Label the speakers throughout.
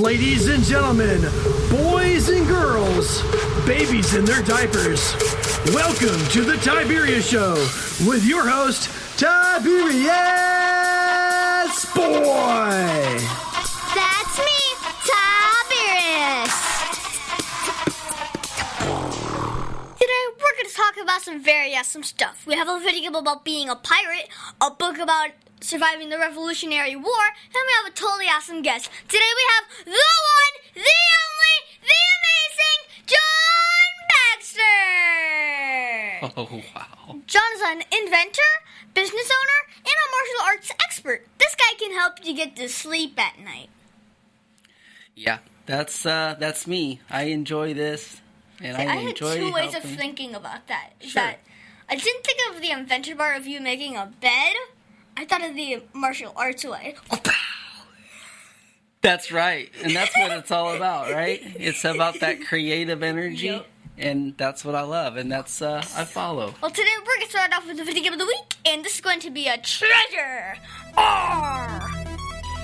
Speaker 1: Ladies and gentlemen, boys and girls, babies in their diapers, welcome to the Tiberius Show with your host, Tiberius Boy.
Speaker 2: That's me, Tiberius. Today we're going to talk about some very awesome stuff. We have a video about being a pirate, a book about surviving the Revolutionary War, and we have a totally awesome guest. Today we have the one, the only, the amazing John Baxter!
Speaker 3: Oh, wow.
Speaker 2: John is an inventor, business owner, and a martial arts expert. This guy can help you get to sleep at night.
Speaker 3: Yeah, that's me. I enjoy this, and I enjoy
Speaker 2: had two ways
Speaker 3: helping.
Speaker 2: of thinking about that. Is
Speaker 3: Sure.
Speaker 2: that I didn't think of the inventor part of you making a bed. I thought of the martial arts way.
Speaker 3: That's right, and that's what it's all about, right? It's about that creative energy,
Speaker 2: Yep.
Speaker 3: and that's what I love, and that's I follow.
Speaker 2: Well, today we're going to start off with the video game of the week, and this is going to be a treasure. Arr!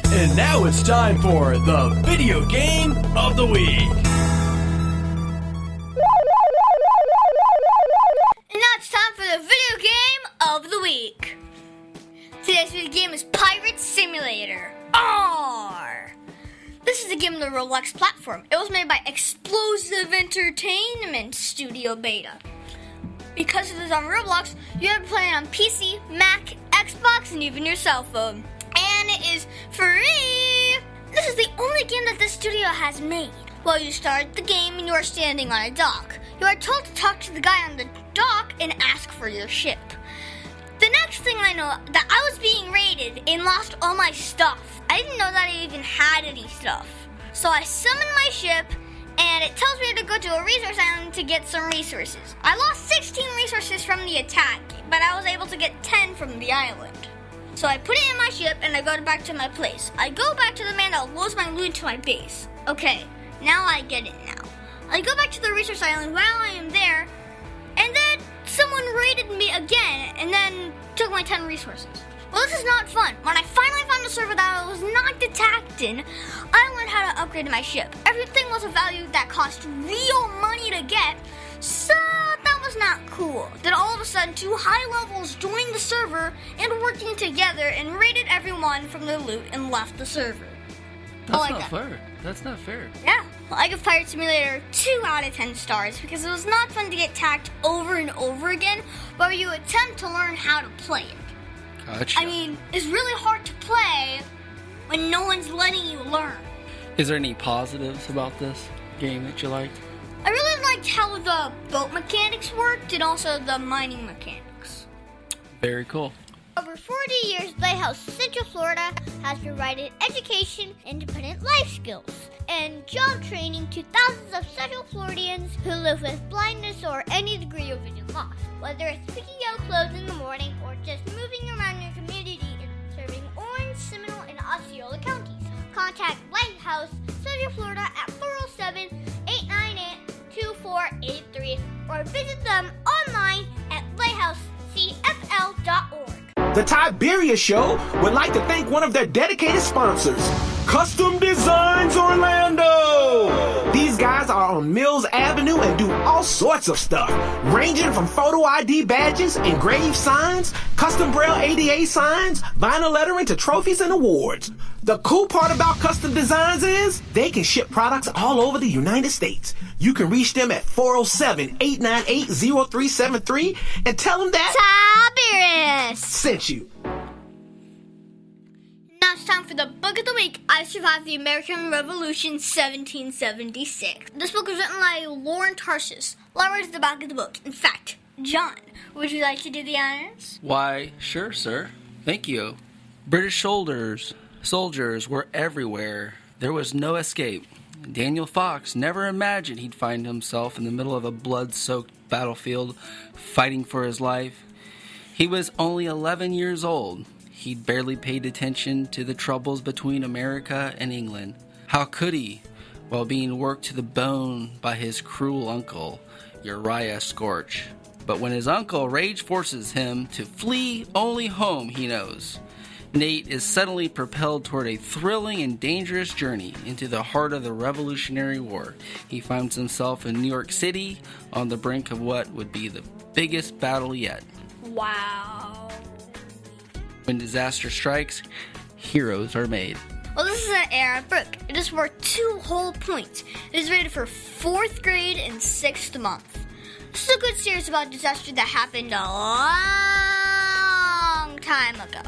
Speaker 1: And now it's time for the video game of the week.
Speaker 2: And now it's time for the video game of the week. Today's video game is Pirate Simulator. Arr! This is a game on the Roblox platform. It was made by Explosive Entertainment Studio Beta. Because it is on Roblox, you have to play it on PC, Mac, Xbox, and even your cell phone. And it is free! This is the only game that this studio has made. While you start the game and you are standing on a dock, you are told to talk to the guy on the dock and ask for your ship. The next thing I know, that I was being raided and lost all my stuff. I didn't know that I even had any stuff. So I summoned my ship, and it tells me to go to a resource island to get some resources. I lost 16 resources from the attack, but I was able to get 10 from the island. So I put it in my ship, and I go back to my place. I go back to the man that loads my loot to my base. Okay, now I get it now. I go back to the resource island while I am there, and then someone raided me again, and then took my 10 resources. Well, this is not fun. When I finally found a server that I was not attacked in, I learned how to upgrade my ship. Everything was a value that cost real money to get, so that was not cool. Then all of a sudden, two high levels joined the server and working together and raided everyone from their loot and left the server.
Speaker 3: That's not fair. That's not fair.
Speaker 2: Yeah, well, I give Pirate Simulator 2 out of 10 stars because it was not fun to get tagged over and over again, but you attempt to learn how to play it.
Speaker 3: Gotcha.
Speaker 2: I mean, it's really hard to play when no one's letting you learn.
Speaker 3: Is there any positives about this game that you liked?
Speaker 2: I really liked how the boat mechanics worked and also the mining mechanics.
Speaker 3: Very cool.
Speaker 2: Over 40 years, Lighthouse Central Florida has provided education, independent life skills, and job training to thousands of Central Floridians who live with blindness or any degree of vision loss. Whether it's picking out clothes in the morning or just moving around your community and serving Orange, Seminole, and Osceola counties. Contact Lighthouse Central Florida at 407-898-2483 or visit them online at lighthousecfl.org.
Speaker 4: The Tiberius Show would like to thank one of their dedicated sponsors, Custom Designs Orlando. These guys are on Mills Avenue and do all sorts of stuff, ranging from photo ID badges, engraved signs, custom braille ADA signs, vinyl lettering to trophies and awards. The cool part about Custom Designs is they can ship products all over the United States. You can reach them at 407-898-0373 and tell them that
Speaker 2: Tiberius
Speaker 4: sent you.
Speaker 2: Now it's time for the book of the week. I Survived the American Revolution 1776. This book was written by Lauren Tarsus. Laura is the back of the book. In fact, John, would you like to do the honors?
Speaker 3: Why, sure, sir. Thank you. British soldiers were everywhere. There was no escape. Daniel Fox never imagined he'd find himself in the middle of a blood-soaked battlefield fighting for his life. He was only 11 years old. He'd barely paid attention to the troubles between America and England. How could he, while being worked to the bone by his cruel uncle, Uriah Scorch? But when his uncle rage forces him to flee only home he knows, Nate is suddenly propelled toward a thrilling and dangerous journey into the heart of the Revolutionary War. He finds himself in New York City on the brink of what would be the biggest battle yet.
Speaker 2: Wow.
Speaker 3: When disaster strikes, heroes are made.
Speaker 2: Well, this is an AR book. It is worth 2 whole points. It is rated for 4th grade and 6th month. This is a good series about disaster that happened a long time ago.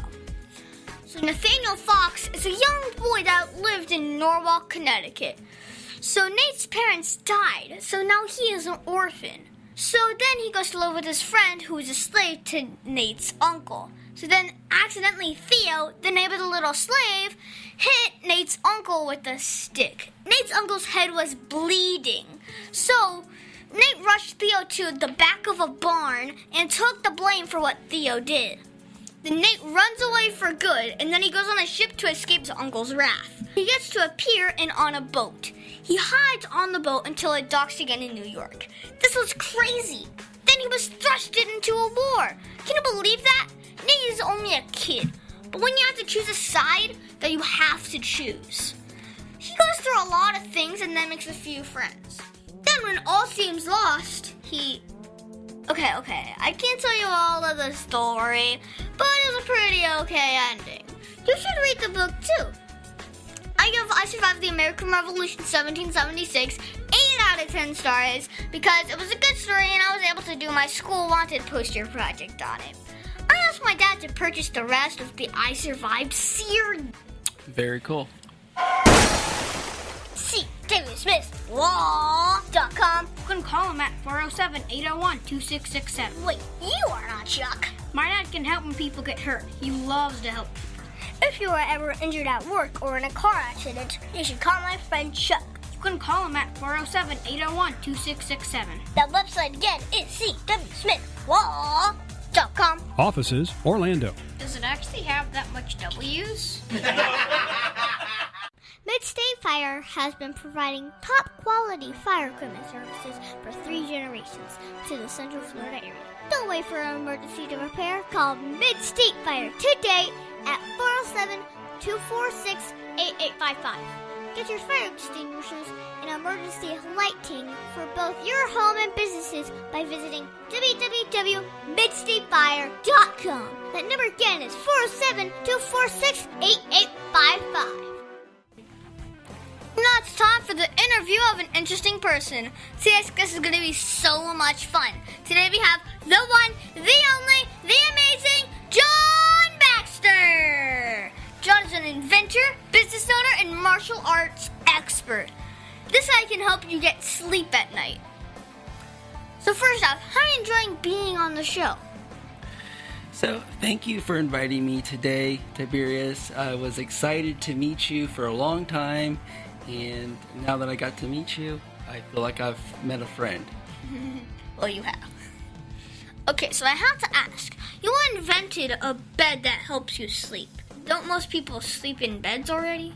Speaker 2: So Nathaniel Fox is a young boy that lived in Norwalk, Connecticut. So Nate's parents died, so now he is an orphan. So then he goes to live with his friend who is a slave to Nate's uncle. So then accidentally Theo, the name of the little slave, hit Nate's uncle with a stick. Nate's uncle's head was bleeding. So Nate rushed Theo to the back of a barn and took the blame for what Theo did. Then Nate runs away for good, and then he goes on a ship to escape his uncle's wrath. He gets to a pier and on a boat. He hides on the boat until it docks again in New York. This was crazy. Then he was thrust into a war. Can you believe that? Nate is only a kid, but when you have to choose a side, that you have to choose. He goes through a lot of things and then makes a few friends. Then when all seems lost, Okay, I can't tell you all of the story, but it was a pretty okay ending. You should read the book too. I Survived the American Revolution 1776 8 out of 10 stars because it was a good story and I was able to do my school wanted poster project on it. I asked my dad to purchase the rest of the I Survived series.
Speaker 3: Very cool.
Speaker 2: See David Smith Law.com.
Speaker 5: You can call him at 407-801-2667.
Speaker 2: Wait, you are not Chuck.
Speaker 5: My dad can help when people get hurt. He loves to help people.
Speaker 2: If you are ever injured at work or in a car accident, you should call my friend Chuck.
Speaker 5: You can call him at 407-801-2667.
Speaker 2: The website again is cwsmithlaw.com.
Speaker 1: Offices, Orlando.
Speaker 5: Does it actually have that much W's?
Speaker 2: Mid-State Fire has been providing top-quality fire equipment services for 3 generations to the Central Florida area. Don't wait for an emergency to repair. Call Mid-State Fire today at 407-246-8855. Get your fire extinguishers and emergency lighting for both your home and businesses by visiting www.midstatefire.com. That number again is 407-246-8855. Now it's time for the interview of an interesting person. Today's guest is going to be so much fun. Today we have the one, the only, the amazing John Baxter. John is an inventor, business owner, and martial arts expert. This guy can help you get sleep at night. So first off, how are you enjoying being on the show?
Speaker 3: So, thank you for inviting me today, Tiberius. I was excited to meet you for a long time, and now that I got to meet you, I feel like I've met a friend.
Speaker 2: Well, you have. Okay, so I have to ask. You invented a bed that helps you sleep. Don't most people sleep in beds already?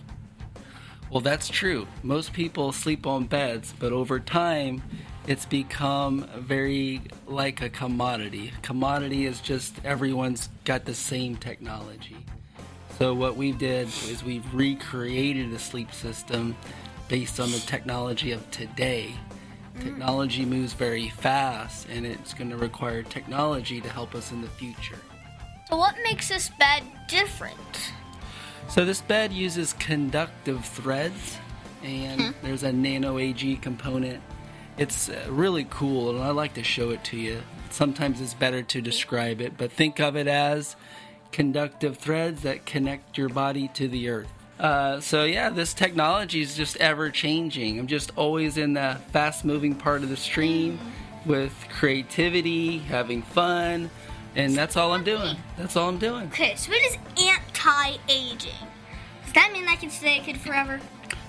Speaker 3: Well, that's true. Most people sleep on beds, but over time, it's become very like a commodity. Commodity is just everyone's got the same technology. So what we did is we've recreated a sleep system based on the technology of today. Technology moves very fast, and it's going to require technology to help us in the future.
Speaker 2: So what makes this bed different?
Speaker 3: So this bed uses conductive threads, and there's a Nano Ag component. It's really cool, and I like to show it to you. Sometimes it's better to describe it, but think of it as conductive threads that connect your body to the earth. This technology is just ever changing. I'm just always in the fast moving part of the stream with creativity, having fun, and that's all I'm doing.
Speaker 2: Okay, so it is anti-aging. Does that mean I can stay a kid forever?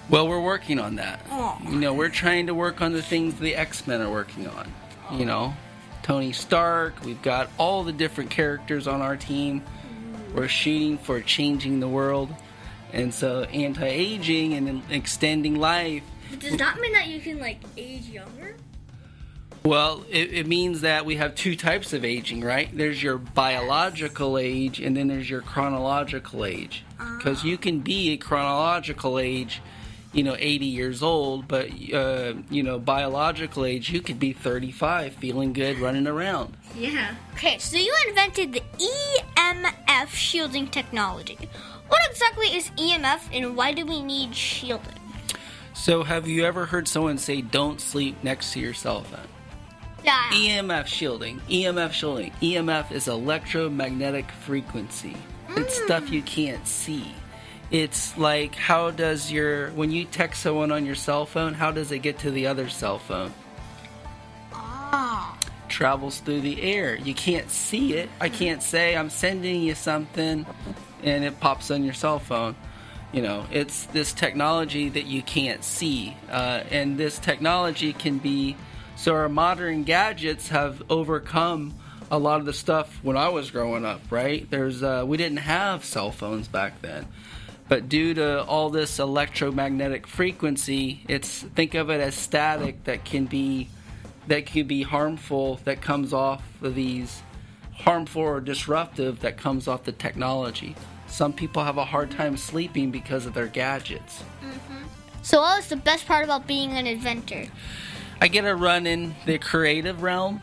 Speaker 3: Well, we're working on that.
Speaker 2: Oh.
Speaker 3: We're trying to work on the things the X-Men are working on. Tony Stark, we've got all the different characters on our team. We're shooting for changing the world. And so anti-aging and extending life.
Speaker 2: But does that mean that you can, age younger?
Speaker 3: Well, it means that we have two types of aging, right? There's your biological age, and then there's your chronological age. Because you can be a chronological age, 80 years old, but, biological age, you could be 35, feeling good, running around.
Speaker 5: Yeah.
Speaker 2: Okay, so you invented the EMF shielding technology. What exactly is EMF and why do we need shielding?
Speaker 3: So have you ever heard someone say, don't sleep next to your cell phone?
Speaker 2: Yeah.
Speaker 3: EMF shielding. EMF is electromagnetic frequency. It's stuff you can't see. It's like, when you text someone on your cell phone, how does it get to the other cell phone? Travels through the air. You can't see it. I can't say I'm sending you something and it pops on your cell phone. It's this technology that you can't see. And this technology can be... So our modern gadgets have overcome a lot of the stuff when I was growing up, right? We didn't have cell phones back then. But due to all this electromagnetic frequency, think of it as static that can be harmful, that comes off of these harmful or disruptive that comes off the technology. Some people have a hard time sleeping because of their gadgets.
Speaker 2: So what was the best part about being an inventor?
Speaker 3: I get to run in the creative realm.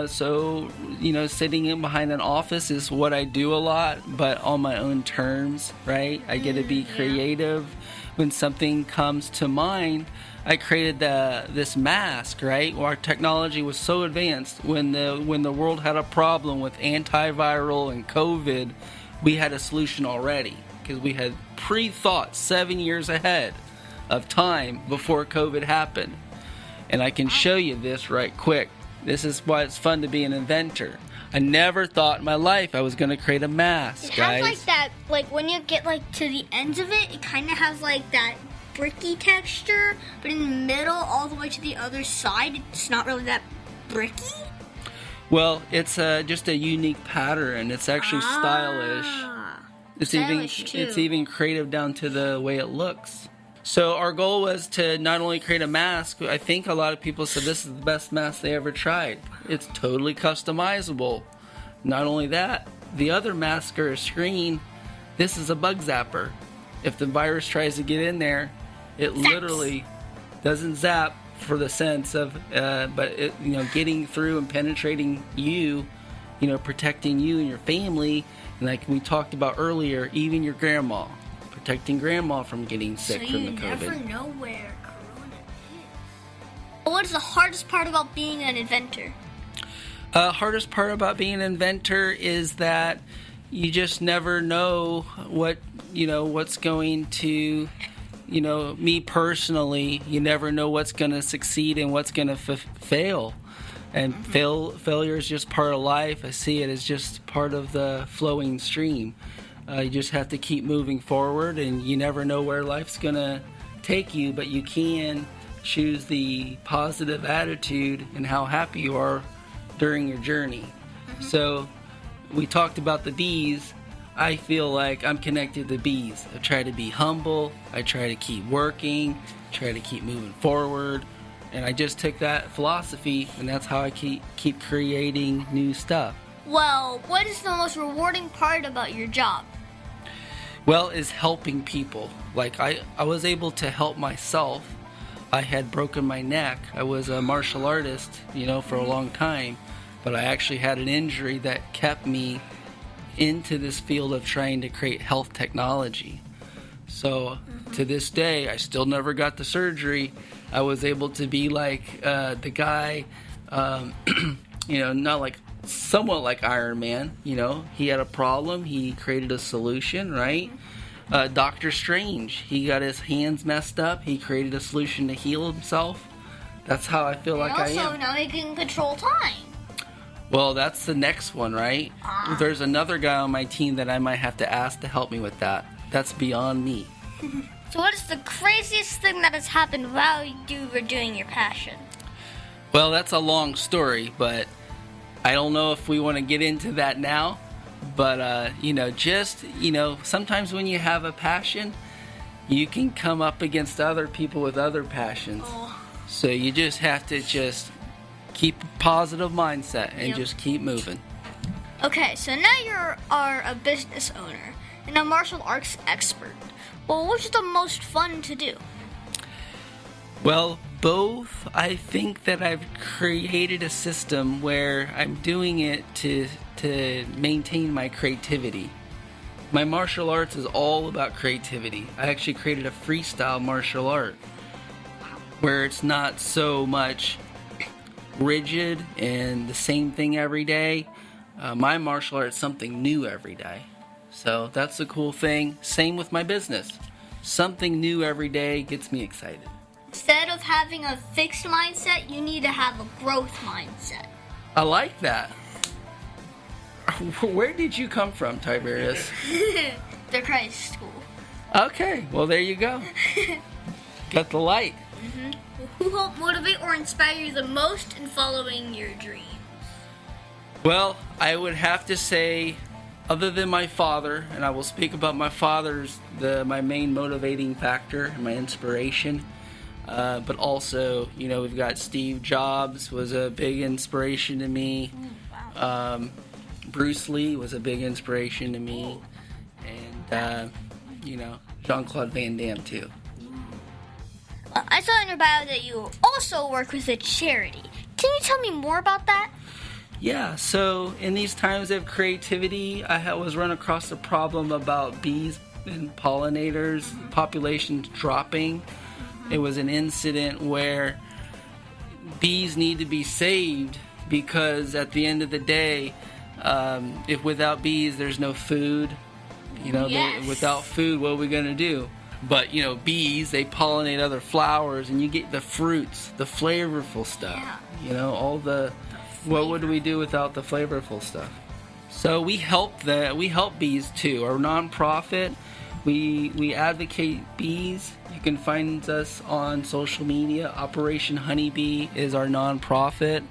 Speaker 3: Sitting in behind an office is what I do a lot, but on my own terms, right? I get to be creative. When something comes to mind, I created this mask, right? Our technology was so advanced. When the world had a problem with antiviral and COVID, we had a solution already because we had pre-thought 7 years ahead of time before COVID happened. And I can show you this right quick. This is why it's fun to be an inventor. I never thought in my life I was going to create a mask, guys.
Speaker 2: It has that, when you get to the ends of it, it kind of has that bricky texture, but in the middle, all the way to the other side, it's not really that bricky.
Speaker 3: Well, it's just a unique pattern. It's actually stylish. It's even creative down to the way it looks. So our goal was to not only create a mask, I think a lot of people said this is the best mask they ever tried. It's totally customizable. Not only that, the other mask or screen, this is a bug zapper. If the virus tries to get in there, it literally doesn't zap for the sense of, but it, getting through and penetrating you, protecting you and your family, and like we talked about earlier, even your grandma. Protecting grandma from getting sick from the COVID.
Speaker 2: So you never know where Corona is. What is the hardest part about being an inventor?
Speaker 3: Hardest part about being an inventor is that you just never know what's going to, me personally, you never know what's going to succeed and what's going to fail. And failure is just part of life. I see it as just part of the flowing stream. You just have to keep moving forward, and you never know where life's going to take you, but you can choose the positive attitude and how happy you are during your journey. So we talked about the bees. I feel like I'm connected to bees. I try to be humble. I try to keep working, try to keep moving forward. And I just took that philosophy, and that's how I keep creating new stuff.
Speaker 2: Well, what is the most rewarding part about your job?
Speaker 3: Well, is helping people. Like I was able to help myself. I had broken my neck. I was a martial artist, for a long time. But I actually had an injury that kept me into this field of trying to create health technology. So to this day, I still never got the surgery. I was able to be like the guy, not like somewhat like Iron Man. He had a problem. He created a solution, right? Doctor Strange, he got his hands messed up. He created a solution to heal himself. That's how I feel like I am.
Speaker 2: Also, now he can control time.
Speaker 3: Well, that's the next one, right? There's another guy on my team that I might have to ask to help me with that. That's beyond me.
Speaker 2: So what is the craziest thing that has happened while you were doing your passion?
Speaker 3: Well, that's a long story, but I don't know if we want to get into that now. But, sometimes when you have a passion, you can come up against other people with other passions. So you just have to keep a positive mindset and
Speaker 2: Yep.
Speaker 3: just keep moving.
Speaker 2: Okay, so now you are a business owner and a martial arts expert. Well, which is the most fun to do?
Speaker 3: Well, both. I think that I've created a system where I'm doing it to maintain my creativity. My martial arts is all about creativity. I actually created a freestyle martial art where it's not so much rigid and the same thing every day. My martial art is something new every day. So that's the cool thing. Same with my business. Something new every day gets me excited.
Speaker 2: Instead of having a fixed mindset, you need to have a growth mindset.
Speaker 3: I like that. Where did you come from, Tiberius?
Speaker 2: The Christ School.
Speaker 3: Okay, well there you go. Got the light.
Speaker 2: Who helped motivate or inspire you the most in following your dreams?
Speaker 3: Well, I would have to say, other than my father, and I will speak about my father's my main motivating factor and my inspiration. But also, we've got Steve Jobs was a big inspiration to me. Bruce Lee was a big inspiration to me. And, Jean-Claude Van Damme too.
Speaker 2: I saw in your bio that you also work with a charity. Can you tell me more about that?
Speaker 3: Yeah, so in these times of creativity, I was run across a problem about bees and pollinators, populations dropping. It was an incident where bees need to be saved because at the end of the day, if without bees, there's no food.
Speaker 2: Yes.
Speaker 3: Without food, what are we going to do? But, bees, they pollinate other flowers and you get the fruits, the flavorful stuff.
Speaker 2: Yeah.
Speaker 3: What would we do without the flavorful stuff? So we help bees too. Our nonprofit, we advocate bees. You can find us on social media. Operation Honeybee is our nonprofit,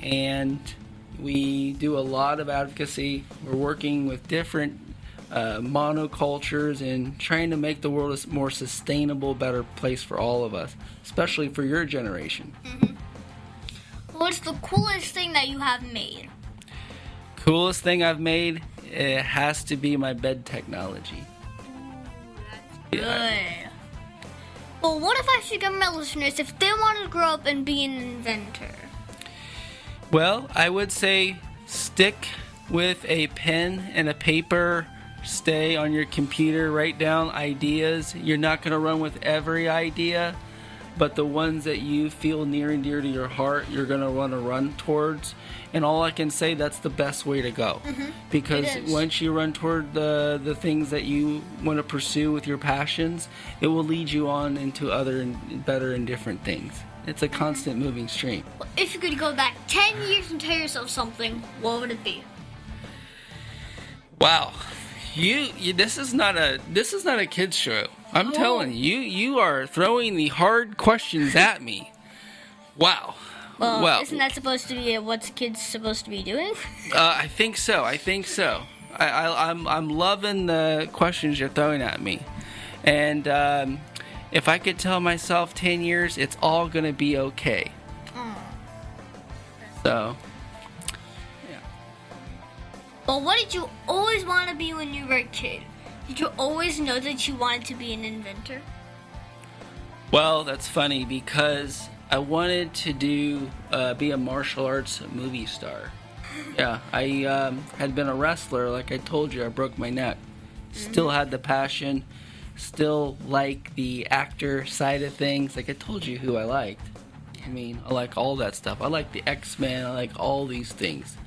Speaker 3: and we do a lot of advocacy. We're working with different monocultures and trying to make the world a more sustainable, better place for all of us, especially for your generation.
Speaker 2: What's the coolest thing that you have made?
Speaker 3: Coolest thing I've made, it has to be my bed technology.
Speaker 2: Good. Well, what if I should give my listeners if they want to grow up and be an inventor?
Speaker 3: Well, I would say stick with a pen and a paper. Stay on your computer, write down ideas. You're not going to run with every idea, but the ones that you feel near and dear to your heart, you're going to want to run towards. And all I can say, that's the best way to go. Because once you run toward the things that you want to pursue with your passions, it will lead you on into other and better and different things. It's a constant moving stream.
Speaker 2: Well, if you could go back 10 years and tell yourself something, what would it be?
Speaker 3: Wow. This is not a kids show. I'm telling you, you are throwing the hard questions at me. Wow.
Speaker 2: Well, isn't that supposed to be what kids supposed to be doing?
Speaker 3: I think so. I'm loving the questions you're throwing at me, and if I could tell myself 10 years, it's all gonna be okay. So.
Speaker 2: Well, what did you always want to be when you were a kid? Did you always know that you wanted to be an inventor?
Speaker 3: Well, that's funny because I wanted to be a martial arts movie star. Yeah, I had been a wrestler, like I told you. I broke my neck. Still had the passion. Still like the actor side of things. Like I told you who I liked. I mean, I like all that stuff. I like the X-Men. I like all these things.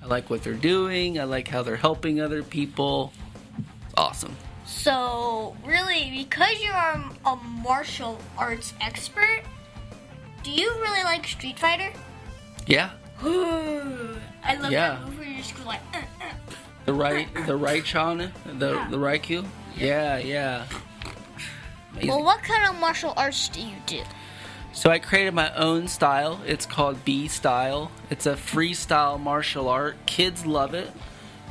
Speaker 3: I like what they're doing. I like how they're helping other people. It's awesome.
Speaker 2: So, really, because you're a martial arts expert, do you really like Street Fighter?
Speaker 3: Yeah.
Speaker 2: I love that move where you're just like,
Speaker 3: The Raichu? The Raikou? Yeah. Amazing.
Speaker 2: Well, what kind of martial arts do you do?
Speaker 3: So I created my own style. It's called B Style. It's a freestyle martial art. Kids love it.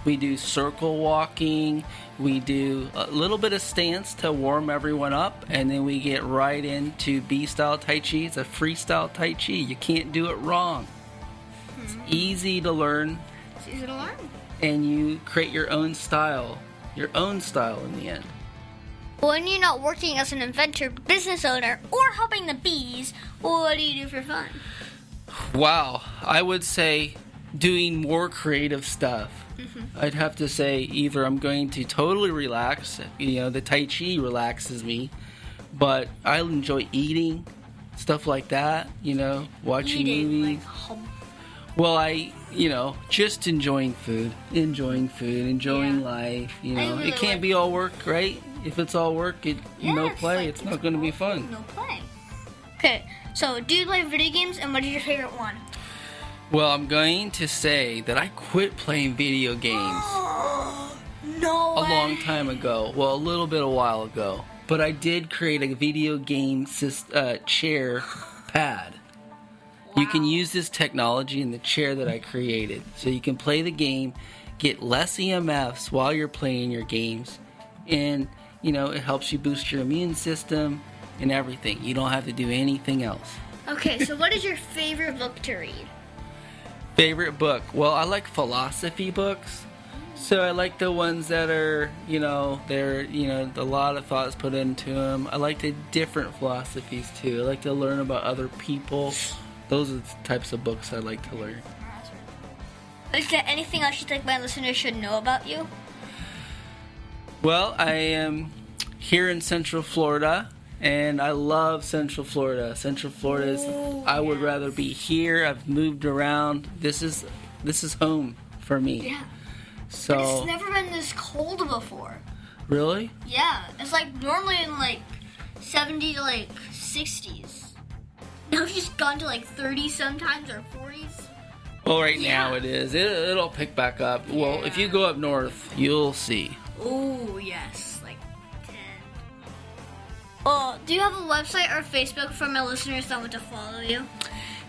Speaker 3: We do circle walking. We do a little bit of stance to warm everyone up, and then we get right into B-style Tai Chi. It's a freestyle Tai Chi. You can't do it wrong. It's easy to learn.
Speaker 2: It's easy to learn.
Speaker 3: And you create your own style in the end.
Speaker 2: When you're not working as an inventor, business owner, or helping the bees, what do you do for fun?
Speaker 3: Wow, I would say doing more creative stuff. I'd have to say either I'm going to totally relax, the Tai Chi relaxes me, but I enjoy eating, stuff like that, watching movies. Well, just enjoying food, enjoying life,
Speaker 2: really
Speaker 3: it can't be all work, right? If it's all work, no play, it's not going to be fun.
Speaker 2: No play. Okay, so do you play video games, and what is your favorite one?
Speaker 3: Well, I'm going to say that I quit playing video games
Speaker 2: No
Speaker 3: a
Speaker 2: way.
Speaker 3: long time ago. Well, a while ago. But I did create a video game chair pad. You can use this technology in the chair that I created. So you can play the game, get less EMFs while you're playing your games, and, it helps you boost your immune system and everything. You don't have to do anything else.
Speaker 2: Okay, so what is your favorite book to read?
Speaker 3: Favorite book? Well, I like philosophy books. So I like the ones that are, a lot of thoughts put into them. I like the different philosophies too. I like to learn about other people. Those are the types of books I like to learn.
Speaker 2: Is there anything else you think my listeners should know about you?
Speaker 3: Well, I am here in Central Florida, and I love Central Florida. Central Florida is, I would rather be here. I've moved around. This is home for me.
Speaker 2: Yeah.
Speaker 3: So.
Speaker 2: But it's never been this cold before.
Speaker 3: Really?
Speaker 2: Yeah, it's normally in 70 to 60s. Now it's just gone to 30 sometimes or 40s.
Speaker 3: Well, right now it is. It'll pick back up. Yeah. Well, if you go up north, you'll see.
Speaker 2: Oh, yes. 10. Well, do you have a website or Facebook for my listeners that want to follow you?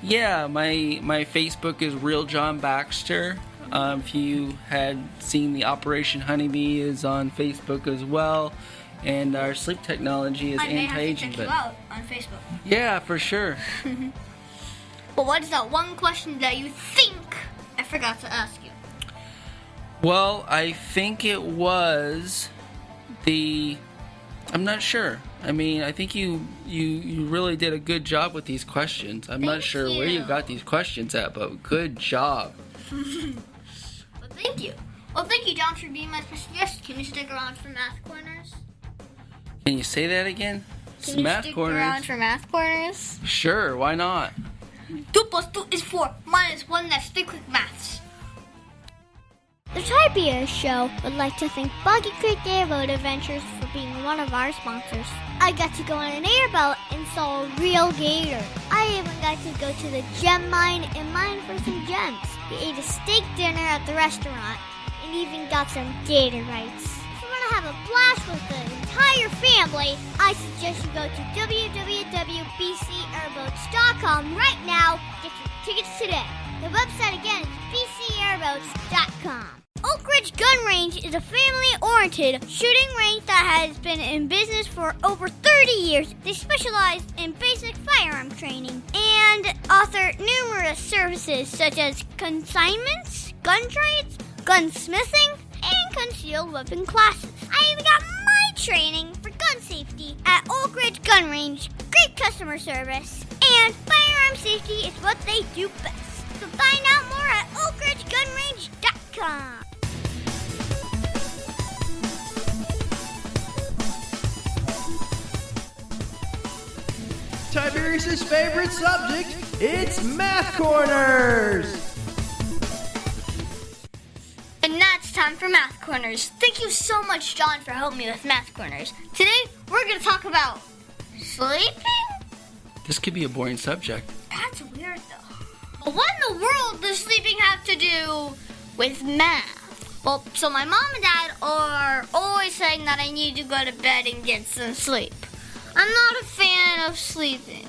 Speaker 3: Yeah, my Facebook is Real John Baxter. If you had seen the Operation Honeybee is on Facebook as well. And our sleep technology is anti-aging.
Speaker 2: I may have to check you out on Facebook.
Speaker 3: Yeah, for sure.
Speaker 2: Well, what is that one question that you think I forgot to ask you?
Speaker 3: Well, I think it was I'm not sure. I mean, I think you really did a good job with these questions. I'm not sure where you got these questions at, but good job.
Speaker 2: Well, thank you. Well, thank you, John, for being my special guest. Can you stick around for Math Corners?
Speaker 3: Can you say that again?
Speaker 2: Can you stick around for Math Corners?
Speaker 3: Sure, why not?
Speaker 2: 2 plus 2 is 4, minus 1, that's 3 quick maths.
Speaker 6: The Tiberius Show would like to thank Boggy Creek Airboat Adventures for being one of our sponsors. I got to go on an airboat and saw a real gator. I even got to go to the gem mine and mine for some gems. We ate a steak dinner at the restaurant and even got some gator bites. If you want to have a blast with the entire family, I suggest you go to www.bcairboats.com right now. Get your tickets today. The website again is bcairboats.com. Oak Ridge Gun Range is a family-oriented shooting range that has been in business for over 30 years. They specialize in basic firearm training and offer numerous services such as consignments, gun trades, gunsmithing, and concealed weapon classes. I even got my training for gun safety at Oak Ridge Gun Range. Great customer service, and firearm safety is what they do best. So find out more at oakridgegunrange.com.
Speaker 1: Tiberius' favorite subject, it's Math Corners!
Speaker 2: And now it's time for Math Corners. Thank you so much, John, for helping me with Math Corners. Today, we're going to talk about sleeping?
Speaker 3: This could be a boring subject.
Speaker 2: That's weird, though. But what in the world does sleeping have to do with math? Well, so my mom and dad are always saying that I need to go to bed and get some sleep. I'm not a fan of sleeping.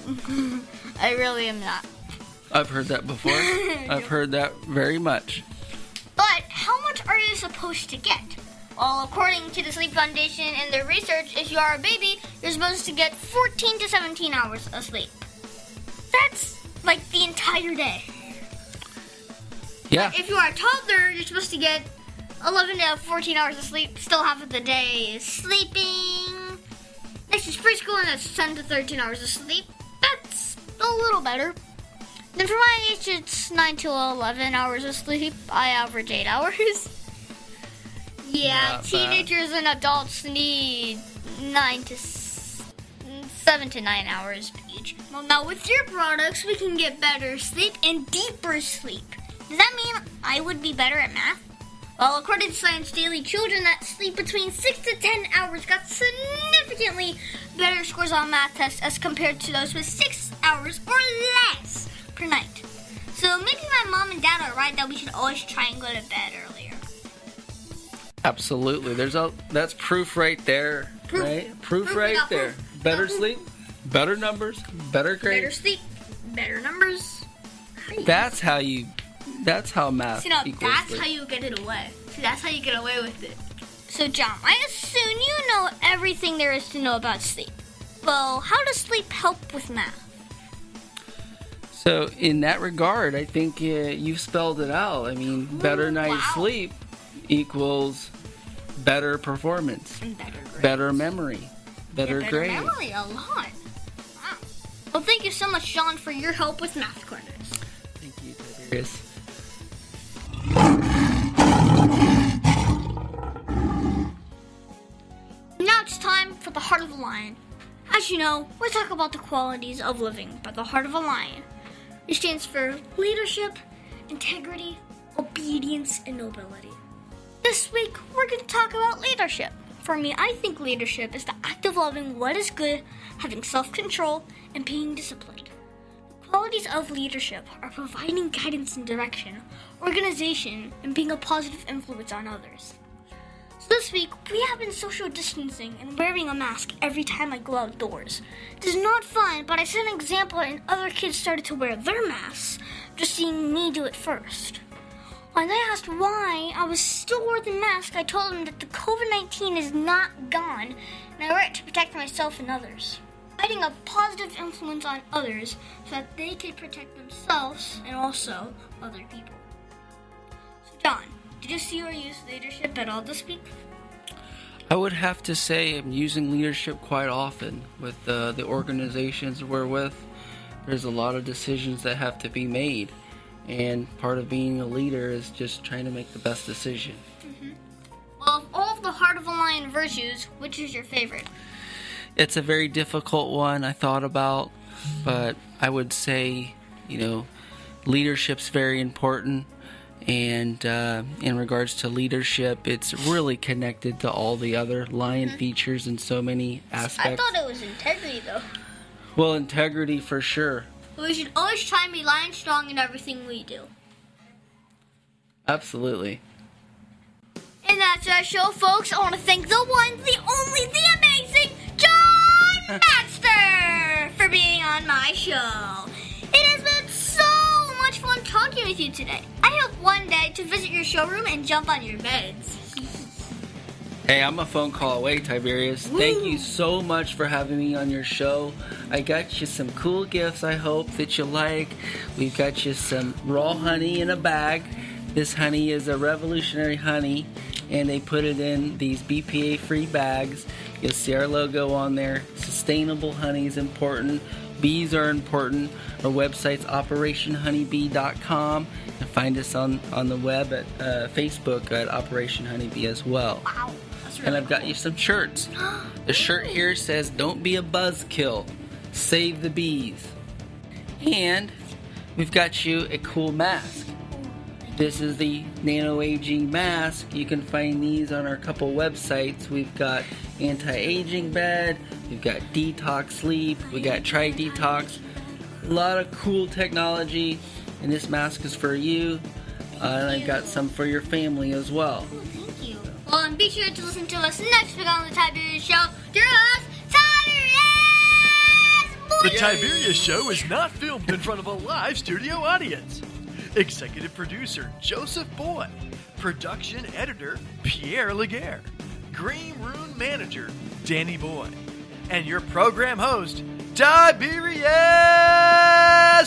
Speaker 2: I really am not.
Speaker 3: I've heard that before. I've heard that very much.
Speaker 2: But how much are you supposed to get? Well, according to the Sleep Foundation and their research, if you are a baby, you're supposed to get 14 to 17 hours of sleep. That's like the entire day.
Speaker 3: Yeah.
Speaker 2: If you are a toddler, you're supposed to get 11 to 14 hours of sleep. Still half of the day is sleeping. Next is preschool, and that's 10 to 13 hours of sleep. That's a little better. Then for my age, it's 9 to 11 hours of sleep. I average 8 hours. Yeah,
Speaker 3: Not
Speaker 2: teenagers and adults need 7 to 9 hours each. Well, now with your products, we can get better sleep and deeper sleep. Does that mean I would be better at math? Well, according to Science Daily, children that sleep between 6 to 10 hours got significantly better scores on math tests as compared to those with 6 hours or less per night. So maybe my mom and dad are right that we should always try and go to bed earlier.
Speaker 3: Absolutely. That's proof right there.
Speaker 2: Proof.
Speaker 3: Right? Proof right
Speaker 2: without
Speaker 3: there.
Speaker 2: proof.
Speaker 3: Better
Speaker 2: Proof.
Speaker 3: sleep, better numbers, better grades.
Speaker 2: Better sleep, better numbers.
Speaker 3: That's how math
Speaker 2: See, now
Speaker 3: equals
Speaker 2: that's
Speaker 3: sleep.
Speaker 2: how you get it away. See, that's how you get away with it. So, John, I assume you know everything there is to know about sleep. Well, how does sleep help with math?
Speaker 3: So, in that regard, I think you've spelled it out. I mean, better night's
Speaker 2: wow.
Speaker 3: sleep equals better performance,
Speaker 2: And better grades.
Speaker 3: better memory, better
Speaker 2: better
Speaker 3: grades.
Speaker 2: memory, a lot. Wow. Well, thank you so much, John, for your help with math corners.
Speaker 3: Thank you, Tiberius.
Speaker 2: Now it's time for the Heart of the Lion. As you know, we talk about the qualities of living by the Heart of a Lion. It stands for leadership, integrity, obedience, and nobility. This week, we're going to talk about leadership. For me, I think leadership is the act of loving what is good, having self-control, and being disciplined. The qualities of leadership are providing guidance and direction, organization, and being a positive influence on others. So this week, we have been social distancing and wearing a mask every time I go outdoors. It is not fun, but I set an example and other kids started to wear their masks, just seeing me do it first. When they asked why I was still wearing the mask, I told them that the COVID-19 is not gone, and I wear it to protect myself and others. Providing a positive influence on others so that they could protect themselves and also other people. So John, did you see or use leadership at all this week?
Speaker 3: I would have to say I'm using leadership quite often with the organizations we're with. There's a lot of decisions that have to be made, and part of being a leader is just trying to make the best decision.
Speaker 2: Well, of all of the Heart of a Lion virtues, which is your favorite?
Speaker 3: It's a very difficult one I thought about, but I would say, leadership's very important. And in regards to leadership, it's really connected to all the other lion features in so many aspects.
Speaker 2: I thought it was integrity, though.
Speaker 3: Well, integrity for sure.
Speaker 2: We should always try and be lion strong in everything we do.
Speaker 3: Absolutely.
Speaker 2: And that's our show, folks. I want to thank the one, the only, the amazing John Baxter for being on my show. It has been so much fun talking with you today. I hope one day to visit your showroom and jump on your beds.
Speaker 3: Hey, I'm a phone call away, Tiberius. Thank you so much for having me on your show. I got you some cool gifts I hope that you like. We've got you some raw honey in a bag. This honey is a revolutionary honey, and they put it in these BPA-free bags. You'll see our logo on there. Sustainable honey is important. Bees are important. Our website's operationhoneybee.com. And find us on the web at Facebook at Operation Honeybee as well.
Speaker 2: Wow, that's really
Speaker 3: And I've got you some shirts. The shirt here says, "Don't be a buzzkill. Save the bees." And we've got you a cool mask. This is the Nano Ag Mask. You can find these on our couple websites. We've got anti-aging bed. We've got detox sleep. We got try detox. A lot of cool technology. And this mask is for you. And I've got some for your family as well.
Speaker 2: Oh, thank you. Well, and be sure to listen to us next week on the Tiberius Show. Your host, Tiberius!
Speaker 1: The Tiberius Show is not filmed in front of a live studio audience. Executive producer Joseph Boyd. Production editor, Pierre Laguerre. Green Room manager, Danny Boy. And your program host, Tiberius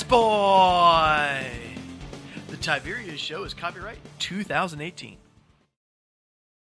Speaker 1: Boy. The Tiberius Show is copyright 2018.